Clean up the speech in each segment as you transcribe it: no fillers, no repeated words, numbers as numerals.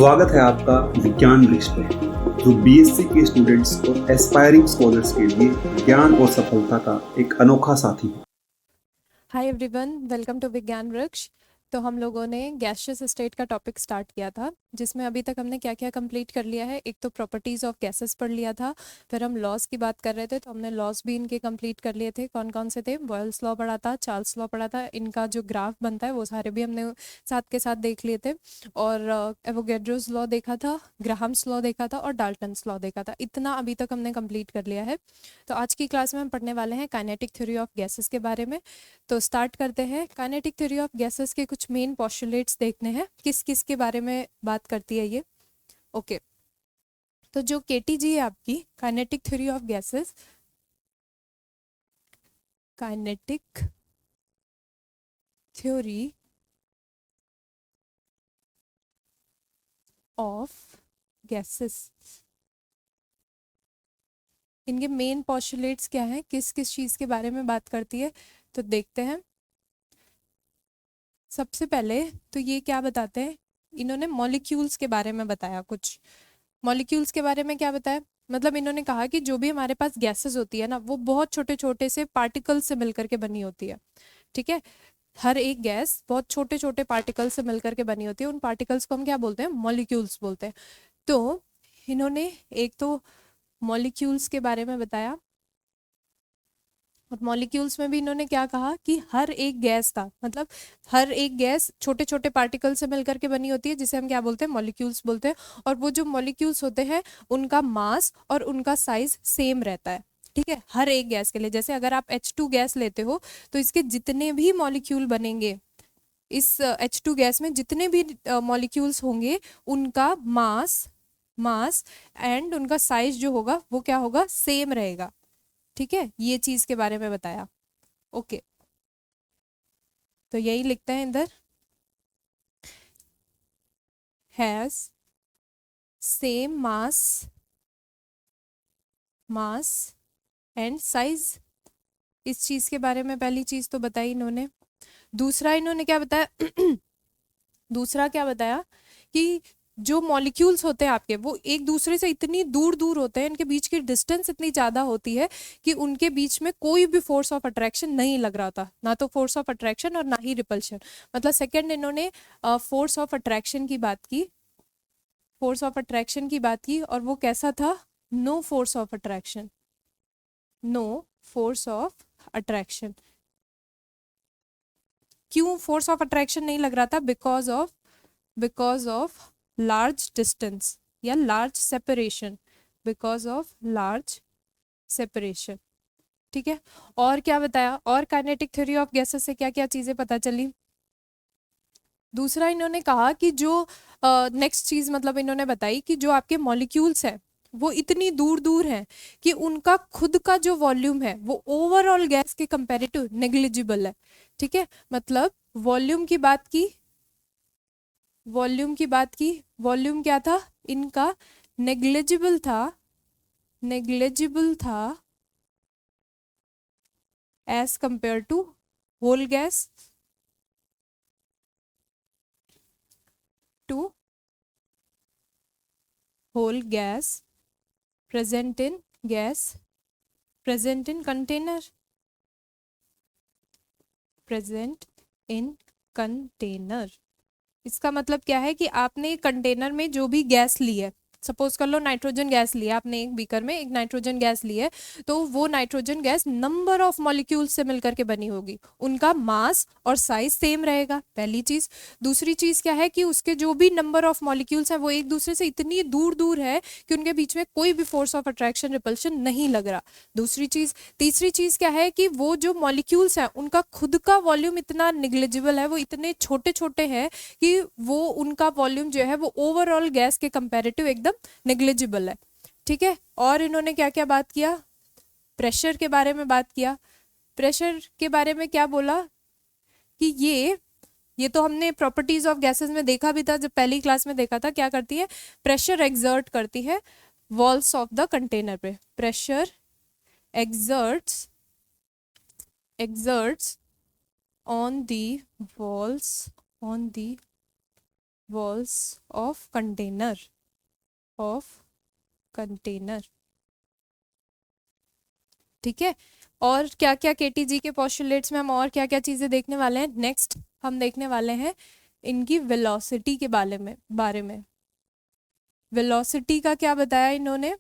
स्वागत है आपका विज्ञान वृक्ष पर, जो बीएससी के स्टूडेंट्स और एस्पायरिंग स्कॉलर्स के लिए ज्ञान और सफलता का एक अनोखा साथी है। हाय एवरीवन, वेलकम टू विज्ञान वृक्ष। तो हम लोगों ने गैसियस स्टेट का टॉपिक स्टार्ट किया था, जिसमें अभी तक हमने क्या क्या कंप्लीट कर लिया है। एक तो प्रॉपर्टीज़ ऑफ गैसेस पढ़ लिया था, फिर हम लॉज की बात कर रहे थे तो हमने लॉज भी इनके कंप्लीट कर लिए थे। कौन कौन से थे? बॉयल्स लॉ पढ़ा था, चार्ल्स लॉ पढ़ा था, इनका जो ग्राफ बनता है वो सारे भी हमने साथ के साथ देख लिए थे। और एवोगैड्रोस लॉ देखा था, ग्राहम्स लॉ देखा था और डाल्टन्स लॉ देखा था। इतना अभी तक हमने कंप्लीट कर लिया है। तो आज की क्लास में हम पढ़ने वाले हैं काइनेटिक थ्योरी ऑफ गैसेस के बारे में। तो स्टार्ट करते हैं। काइनेटिक थ्योरी ऑफ गैसेस के कुछ मेन पोस्टुलेट्स देखने हैं, किस किस के बारे में बात करती है ये। ओके, तो जो केटीजी है आपकी kinetic theory of gases, kinetic theory of gases, इनके मेन पोस्टुलेट्स क्या हैं, किस किस चीज़ के बारे में बात करती है, तो देखते हैं। सबसे पहले तो ये क्या बताते हैं, इन्होंने मॉलिक्यूल्स के बारे में बताया। कुछ मॉलिक्यूल्स के बारे में क्या बताया, मतलब इन्होंने कहा कि जो भी हमारे पास गैसेस होती है ना, वो बहुत छोटे छोटे से पार्टिकल्स से मिलकर के बनी होती है। ठीक है, हर एक गैस बहुत छोटे छोटे पार्टिकल्स से मिलकर के बनी होती है। उन पार्टिकल्स को हम क्या बोलते हैं? मॉलिक्यूल्स बोलते हैं। तो इन्होंने एक तो मॉलिक्यूल्स के बारे में बताया, और मॉलिक्यूल्स में भी इन्होंने क्या कहा कि हर एक गैस का मतलब हर एक गैस छोटे छोटे पार्टिकल से मिलकर के बनी होती है, जिसे हम क्या बोलते हैं? मॉलिक्यूल्स बोलते हैं। और वो जो मॉलिक्यूल्स होते हैं उनका मास और उनका साइज सेम रहता है। ठीक है, हर एक गैस के लिए। जैसे अगर आप H2 गैस लेते हो तो इसके जितने भी मॉलिक्यूल बनेंगे, इस H2 गैस में जितने भी मॉलिक्यूल्स होंगे, उनका मास मास एंड उनका साइज जो होगा वो क्या होगा? सेम रहेगा। ठीक है, ये चीज के बारे में बताया। ओके, तो यही लिखते हैं इधर, has same mass and size. इस चीज के बारे में पहली चीज तो बताई इन्होंने। दूसरा इन्होंने क्या बताया दूसरा क्या बताया कि जो मॉलिक्यूल्स होते हैं आपके, वो एक दूसरे से इतनी दूर दूर होते हैं, इनके बीच की डिस्टेंस इतनी ज़्यादा होती है कि उनके बीच में कोई भी फोर्स ऑफ अट्रैक्शन नहीं लग रहा था, ना तो फोर्स ऑफ अट्रैक्शन और ना ही रिपल्शन। मतलब सेकंड इन्होंने फोर्स ऑफ अट्रैक्शन की बात की, फोर्स ऑफ अट्रैक्शन की बात की, और वो कैसा था? No force of attraction, no force of attraction. क्यों फोर्स ऑफ अट्रैक्शन नहीं लग रहा था? बिकॉज ऑफ लार्ज डिस्टेंस या large separation, because of large separation. ठीक है, और क्या बताया? और काइनेटिक थ्योरी ऑफ गैसेस से क्या क्या चीजें पता चली? दूसरा इन्होंने कहा कि जो नेक्स्ट चीज मतलब इन्होंने बताई कि जो आपके मॉलिक्यूल्स है वो इतनी दूर दूर हैं कि उनका खुद का जो वॉल्यूम है वो ओवरऑल गैस के कंपैरेटिव नेग्लिजिबल है। ठीक है, मतलब वॉल्यूम की बात की, वॉल्यूम क्या था इनका? नेग्लिजिबल था as compare to whole gas, to whole gas present in container, present in container। इसका मतलब क्या है कि आपने कंटेनर में जो भी गैस ली है, सपोज कर लो नाइट्रोजन गैस लिया आपने, एक बीकर में एक नाइट्रोजन गैस ली है, तो वो nitrogen gas number of molecule से मिलकर के बनी होगी, उनका मास और साइज सेम रहेगा, पहली चीज। दूसरी चीज क्या है कि उसके जो भी नंबर ऑफ मॉलिक्यूल्स हैं वो एक दूसरे से इतनी दूर दूर है कि उनके बीच में कोई भी फोर्स ऑफ अट्रैक्शन रिपल्शन नहीं लग रहा, दूसरी चीज। तीसरी चीज क्या है कि वो जो मॉलिक्यूल्स हैं उनका खुद का वॉल्यूम इतना निग्लिजिबल है, वो इतने छोटे छोटे हैं कि वो उनका वॉल्यूम जो है वो ओवरऑल गैस के कंपैरेटिव एकदम नेग्लिजिबल है। ठीक है, और इन्होंने क्या क्या बात किया? प्रेशर के बारे में बात किया। प्रेशर के बारे में क्या बोला कि ये तो हमने प्रॉपर्टीज ऑफ गैसेस में देखा भी था, जब पहली क्लास में देखा था। क्या करती है? प्रेशर एग्जर्ट करती है वॉल्स ऑफ द कंटेनर पे। Pressure exerts on the walls walls of container। ठीक है, और क्या क्या केटीजी के पोस्टुलेट्स में हम और क्या क्या चीजें देखने वाले हैं? नेक्स्ट हम देखने वाले हैं इनकी वेलोसिटी के बारे में। वेलोसिटी का क्या बताया इन्होंने?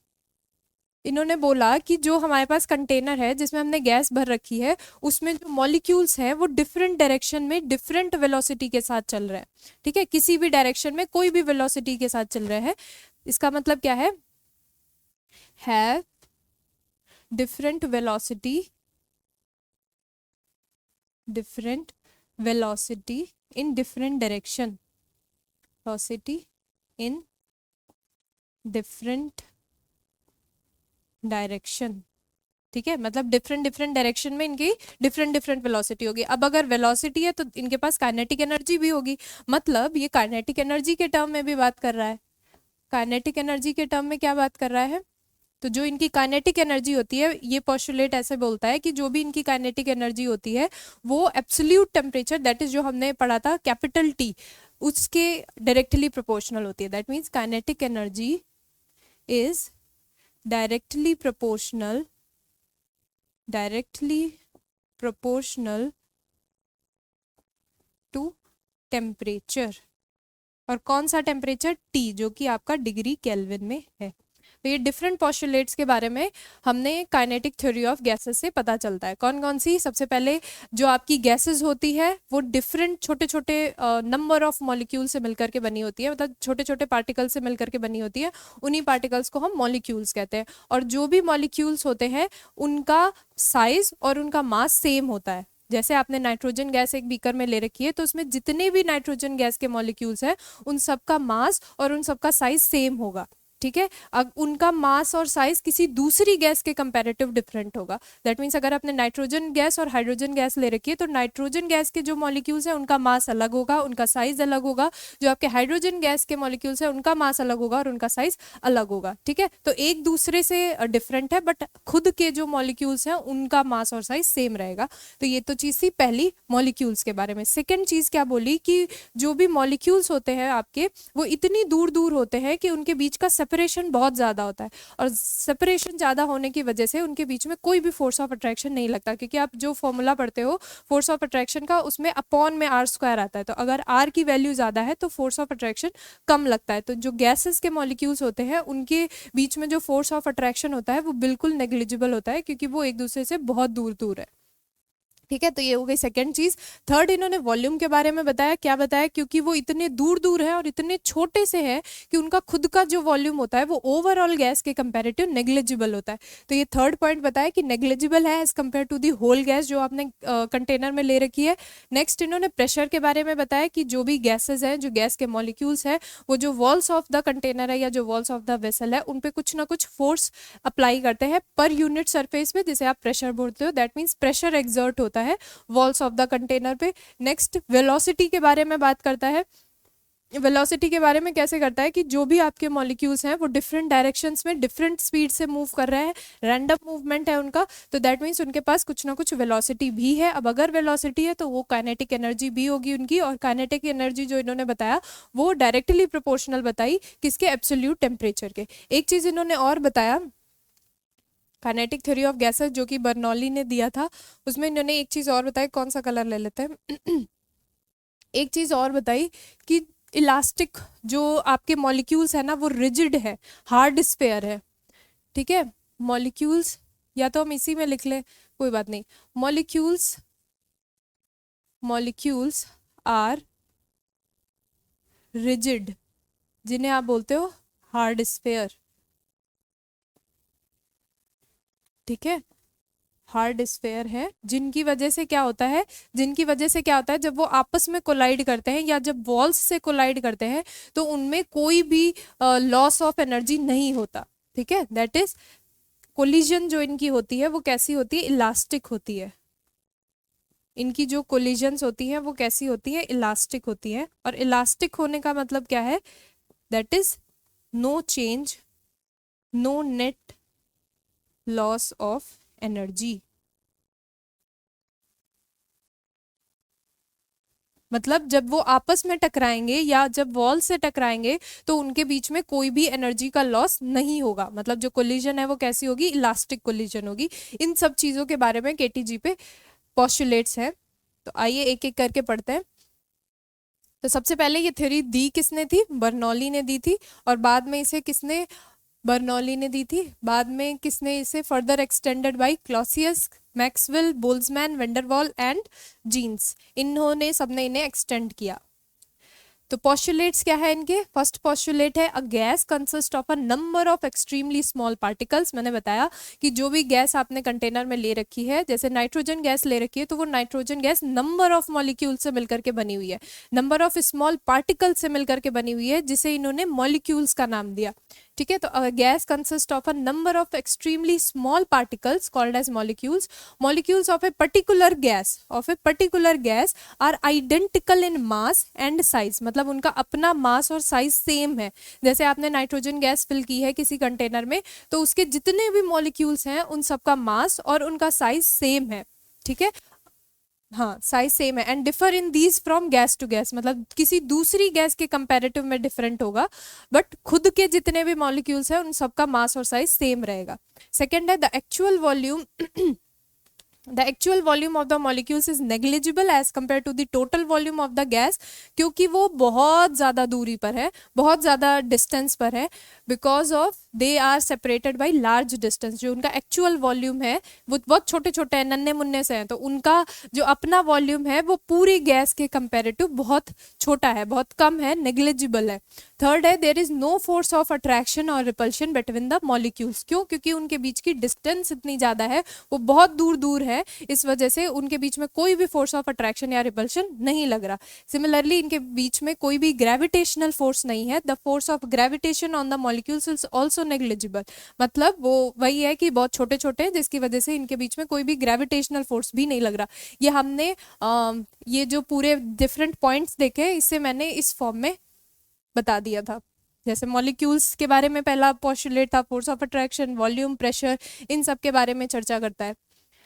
इन्होंने बोला कि जो हमारे पास कंटेनर है जिसमें हमने गैस भर रखी है, उसमें जो मॉलिक्यूल्स हैं वो डिफरेंट डायरेक्शन में डिफरेंट वेलोसिटी के साथ चल रहे हैं। ठीक है, किसी भी डायरेक्शन में कोई भी वेलोसिटी के साथ चल रहे हैं। इसका मतलब क्या है? Have different velocity in different direction, velocity in different direction। ठीक है, मतलब डिफरेंट डायरेक्शन में इनकी डिफरेंट वेलोसिटी होगी। अब अगर वेलोसिटी है तो इनके पास काइनेटिक एनर्जी भी होगी, मतलब ये काइनेटिक एनर्जी के टर्म में भी बात कर रहा है। काइनेटिक एनर्जी के टर्म में क्या बात कर रहा है? तो जो इनकी काइनेटिक एनर्जी होती है, ये पोस्टुलेट ऐसे बोलता है कि जो भी इनकी काइनेटिक एनर्जी होती है वो एब्सोल्यूट टेम्परेचर, दैट इज जो हमने पढ़ा था कैपिटल टी, उसके डायरेक्टली प्रोपोर्शनल होती है। That means kinetic energy is directly proportional to temperature. और कौन सा टेम्परेचर? टी, जो कि आपका डिग्री केल्विन में है। तो ये डिफरेंट पोस्टुलेट्स के बारे में हमने काइनेटिक थ्योरी ऑफ गैसेस से पता चलता है। कौन कौन सी? सबसे पहले जो आपकी गैसेस होती है वो डिफरेंट छोटे छोटे नंबर ऑफ मॉलिक्यूल से मिलकर के बनी होती है, मतलब छोटे छोटे पार्टिकल से मिलकर के बनी होती है। उन्हीं पार्टिकल्स को हम मॉलिक्यूल्स कहते हैं। और जो भी मॉलिक्यूल्स होते हैं उनका साइज और उनका मास सेम होता है। जैसे आपने नाइट्रोजन गैस एक बीकर में ले रखी है, तो उसमें जितने भी नाइट्रोजन गैस के मॉलिक्यूल्स हैं उन सबका मास और उन सबका साइज सेम होगा। ठीक है, अब उनका मास और साइज किसी दूसरी गैस के कंपैरेटिव डिफरेंट होगा। दैट मीन्स अगर आपने नाइट्रोजन गैस और हाइड्रोजन गैस ले रखी है तो नाइट्रोजन गैस के जो मॉलिक्यूल्स हैं उनका मास अलग होगा, उनका साइज अलग होगा। जो आपके हाइड्रोजन गैस के मॉलिक्यूल्स हैं उनका मास अलग होगा और उनका साइज अलग होगा। ठीक है, तो एक दूसरे से डिफरेंट है, बट खुद के जो मॉलिक्यूल्स हैं उनका मास और साइज सेम रहेगा। तो ये तो चीज थी पहली मॉलिक्यूल्स के बारे में। सेकेंड चीज क्या बोली कि जो भी मॉलिक्यूल्स होते हैं आपके, वो इतनी दूर दूर होते हैं कि उनके बीच का सेपरेशन बहुत ज्यादा होता है। और सेपरेशन ज्यादा होने की वजह से उनके बीच में कोई भी फोर्स ऑफ अट्रैक्शन नहीं लगता, क्योंकि आप जो फॉर्मूला पढ़ते हो फोर्स ऑफ अट्रैक्शन का, उसमें अपॉन में आर स्क्वायर आता है। तो अगर आर की वैल्यू ज्यादा है तो फोर्स ऑफ अट्रैक्शन कम लगता है। तो जो गैसेस के मॉलिक्यूल्स होते हैं उनके बीच में जो फोर्स ऑफ अट्रैक्शन होता है वो बिल्कुल नेग्लिजिबल होता है, क्योंकि वो एक दूसरे से बहुत दूर दूर है। ठीक है, तो ये हो गई सेकंड चीज। थर्ड, इन्होंने वॉल्यूम के बारे में बताया। क्या बताया? क्योंकि वो इतने दूर दूर है और इतने छोटे से है कि उनका खुद का जो वॉल्यूम होता है वो ओवरऑल गैस के कंपैरेटिव नेग्लिजिबल होता है। तो ये थर्ड पॉइंट बताया कि नेग्लिजिबल है as compare to the whole gas जो आपने कंटेनर में ले रखी है। नेक्स्ट, इन्होंने प्रेशर के बारे में बताया कि जो भी गैसेज हैं, जो गैस के मॉलिक्यूल्स हैं, वो जो वॉल्स ऑफ द कंटेनर है या जो वॉल्स ऑफ द वेसल है उन पे कुछ ना कुछ फोर्स अप्लाई करते हैं पर यूनिट सरफेस में, जिसे आप प्रेशर बोलते हो। दैट मीन्स प्रेशर एक्सर्ट होता है वॉल्स ऑफ द कंटेनर पे। नेक्स्ट, वेलोसिटी के बारे में बात करता है। वेलोसिटी के बारे में कैसे करता है कि जो भी आपके मॉलिक्यूल्स हैं वो डिफरेंट डायरेक्शंस में डिफरेंट स्पीड से मूव कर रहे हैं, रैंडम मूवमेंट है उनका, तो दैट मीन्स उनके पास कुछ ना कुछ वेलोसिटी भी है। अब अगर वेलोसिटी है तो वो काइनेटिक एनर्जी भी होगी उनकी, और काइनेटिक एनर्जी जो इन्होंने बताया वो डायरेक्टली प्रोपोर्शनल बताई किसके? एब्सोल्यूट टेम्परेचर के। एक चीज इन्होंने और बताया, काइनेटिक थ्योरी ऑफ गैसेस जो कि बर्नौली ने दिया था, उसमें इन्होंने एक चीज और बताई। कौन सा कलर ले लेते हैं? एक चीज और बताई कि इलास्टिक जो आपके मॉलिक्यूल्स है ना वो रिजिड है, हार्ड स्फेयर है। ठीक है, मॉलिक्यूल्स, या तो हम इसी में लिख लें, कोई बात नहीं। मॉलिक्यूल्स आर रिजिड, जिन्हें आप बोलते हो हार्ड स्फेयर। ठीक है, हार्ड स्फेयर है, जिनकी वजह से क्या होता है, जब वो आपस में कोलाइड करते हैं या जब वॉल्स से कोलाइड करते हैं तो उनमें कोई भी लॉस ऑफ एनर्जी नहीं होता। ठीक है, दैट इज कोलिजन जो इनकी होती है वो कैसी होती है? इलास्टिक होती है। इनकी जो कोलिजन्स होती है वो कैसी होती है? इलास्टिक होती है। और इलास्टिक होने का मतलब क्या है? That is no change, no net loss of energy. मतलब जब वो आपस में टकराएंगे या जब वॉल से टकराएंगे तो उनके बीच में कोई भी एनर्जी का लॉस नहीं होगा, मतलब जो कोलिजन है वो कैसी होगी, इलास्टिक कोलिजन होगी। इन सब चीज़ों के बारे में केटीजी पे पोस्टुलेट्स हैं। तो आइए एक एक करके पढ़ते हैं। तो सबसे पहले ये थ्योरी दी किसने थी, बर्नौली ने दी थी, और बाद में इसे किसने, बर्नौली ने दी थी, बाद में किसने इसे further extended by Clausius, Maxwell, Boltzmann, Van der Waals and Jeans, इन्होंने सबने इन्हें एक्सटेंड किया। तो पोस्टुलेट्स क्या है इनके, फर्स्ट पोस्टुलेट है a gas consist of a number of extremely small particles. मैंने बताया कि जो भी गैस आपने कंटेनर में ले रखी है, जैसे नाइट्रोजन गैस ले रखी है, तो वो nitrogen gas number of molecule से मिलकर के बनी हुई है, नंबर ऑफ स्मॉल पार्टिकल से मिलकर के बनी हुई है, जिसे इन्होंने मॉलिक्यूल्स का नाम दिया। ठीक है, तो gas consist of a number of extremely small particles called as molecules. Molecules of a particular gas are identical in mass and size, मतलब उनका अपना मास और साइज सेम है। जैसे आपने नाइट्रोजन गैस फिल की है किसी कंटेनर में, तो उसके जितने भी मॉलिक्यूल्स हैं उन सबका मास और उनका साइज सेम है। ठीक है, हाँ साइज सेम है। And differ in these from gas to gas, मतलब किसी दूसरी गैस के कंपैरेटिव में डिफरेंट होगा, बट खुद के जितने भी मॉलिक्यूल्स हैं उन सबका मास और साइज सेम रहेगा। सेकेंड है the actual volume the actual volume of the molecules is negligible as compared to the total volume of the gas, क्योंकि वो बहुत ज़्यादा दूरी पर है, बहुत ज़्यादा डिस्टेंस पर है, because of they are separated by large distance. जो उनका एक्चुअल वॉल्यूम है वो बहुत छोटे छोटे हैं, नन्हे मुन्ने से हैं, तो उनका जो अपना वॉल्यूम है वो पूरी गैस के कंपेरेटिव बहुत छोटा है, बहुत कम है, नेग्लिजिबल है। थर्ड है there is no force of attraction और रिपल्शन बिटवीन द मॉलिक्यूल्स। क्यों, क्योंकि उनके बीच की डिस्टेंस इतनी ज़्यादा है, वो बहुत दूर दूर है, इस वजह से उनके बीच में कोई भी फोर्स ऑफ अट्रैक्शन या रिपल्शन नहीं लग रहा। सिमिलरली इनके बीच में कोई भी ग्रेविटेशनल फोर्स नहीं है। The force of gravitation on the molecules is also negligible, मतलब वो वही है कि बहुत छोटे छोटे हैं, जिसकी वजह से इनके बीच में कोई भी ग्रेविटेशनल फोर्स भी नहीं लग रहा। ये हमने ये जो पूरे डिफरेंट पॉइंट्स देखे, इससे मैंने इस फॉर्म में बता दिया था। जैसे मॉलिक्यूल्स के बारे में पहला पोस्टुलेट था, force of attraction, volume, pressure, इन सब के बारे में चर्चा करता है।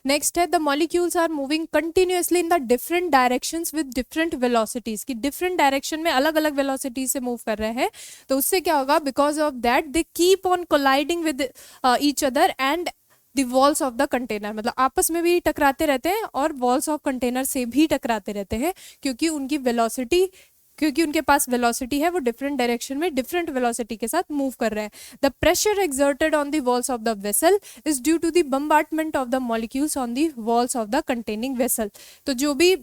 नेक्स्ट है the molecules are moving continuously in the different directions with different velocities, की डिफरेंट डायरेक्शन में अलग अलग वेलोसिटी से मूव कर रहे हैं। तो उससे क्या होगा, because of that they keep on colliding with each other and the walls of the container, मतलब आपस में भी टकराते रहते हैं और वॉल्स ऑफ कंटेनर से भी टकराते रहते हैं, क्योंकि उनकी वेलोसिटी, क्योंकि उनके पास वेलोसिटी है, वो डिफरेंट डायरेक्शन में डिफरेंट वेलोसिटी के साथ मूव कर रहे हैं। The pressure exerted on the walls of the vessel is due to the bombardment of the molecules on the walls of the containing vessel. तो जो भी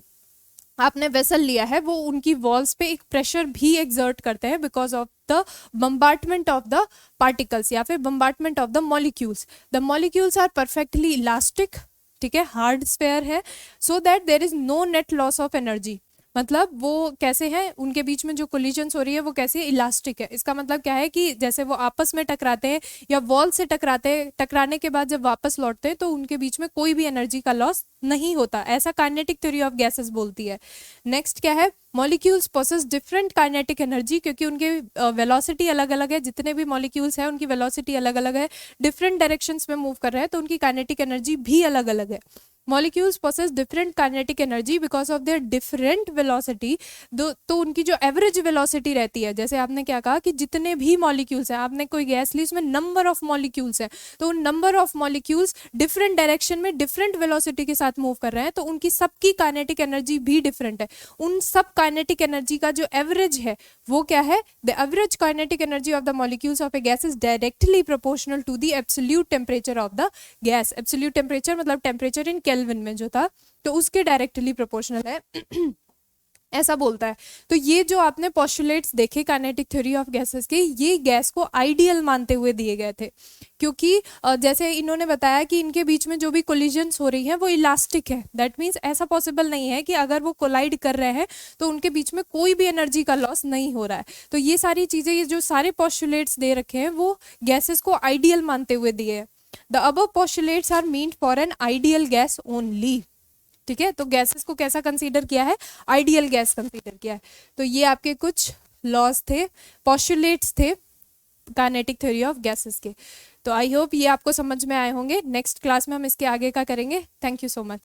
आपने वेसल लिया है वो उनकी वॉल्स पे एक प्रेशर भी एक्सर्ट करते हैं, because of the bombardment of the particles या फिर bombardment of the molecules. The molecules are perfectly elastic, ठीक है, हार्ड स्फेयर है, so that there is no net loss of energy. मतलब वो कैसे हैं, उनके बीच में जो कोलिजन्स हो रही है वो कैसे इलास्टिक है। इसका मतलब क्या है कि जैसे वो आपस में टकराते हैं या वॉल से टकराते हैं, टकराने के बाद जब वापस लौटते हैं तो उनके बीच में कोई भी एनर्जी का लॉस नहीं होता, ऐसा काइनेटिक थ्योरी ऑफ गैसेस बोलती है। नेक्स्ट क्या है, molecules possess different kinetic energy, क्योंकि उनके वेलोसिटी अलग अलग है, जितने भी मॉलिक्यूल्स हैं उनकी वेलोसिटी अलग अलग है, डिफरेंट डायरेक्शंस में मूव कर रहे हैं, तो उनकी काइनेटिक एनर्जी भी अलग अलग है। Molecules possess different kinetic energy because of their different velocity. तो उनकी जो एवरेज वेलोसिटी रहती है, जैसे आपने क्या कहा कि जितने भी मॉलिक्यूल्स हैं, आपने कोई गैस ली उसमें नंबर ऑफ मॉलिक्यूल्स हैं, तो उन number of molecules different direction में डिफरेंट वेलोसिटी के साथ मूव कर रहे हैं, तो उनकी सबकी काइनेटिक एनर्जी भी डिफरेंट है। उन सब काइनेटिक एनर्जी का जो एवरेज है वो क्या है, the average kinetic energy of the molecules of a gas is directly proportional to the absolute temperature of the gas. Absolute temperature मतलब टेम्परेचर इन केल्विन में जो था, तो उसके डायरेक्टली प्रोपोर्शनल है ऐसा बोलता है। तो ये जो आपने पोस्टुलेट्स देखे काइनेटिक थ्योरी ऑफ गैसेस के, ये गैस को आइडियल मानते हुए दिए गए थे, क्योंकि जैसे इन्होंने बताया कि इनके बीच में जो भी कोलिजन्स हो रही हैं वो इलास्टिक है। दैट मीन्स ऐसा पॉसिबल नहीं है कि अगर वो कोलाइड कर रहे हैं तो उनके बीच में कोई भी एनर्जी का लॉस नहीं हो रहा है। तो ये सारी चीज़ें, ये जो सारे पोस्टुलेट्स दे रखे हैं वो गैसेस को आइडियल मानते हुए दिए हैं। The above postulates are meant for an ideal gas only, ठीक है। तो गैसेस को कैसा कंसीडर किया है, आइडियल गैस कंसीडर किया है। तो ये आपके कुछ लॉज थे, पोस्टुलेट्स थे काइनेटिक थ्योरी ऑफ गैसेस के। तो आई होप ये आपको समझ में आए होंगे। नेक्स्ट क्लास में हम इसके आगे का करेंगे। Thank you so much.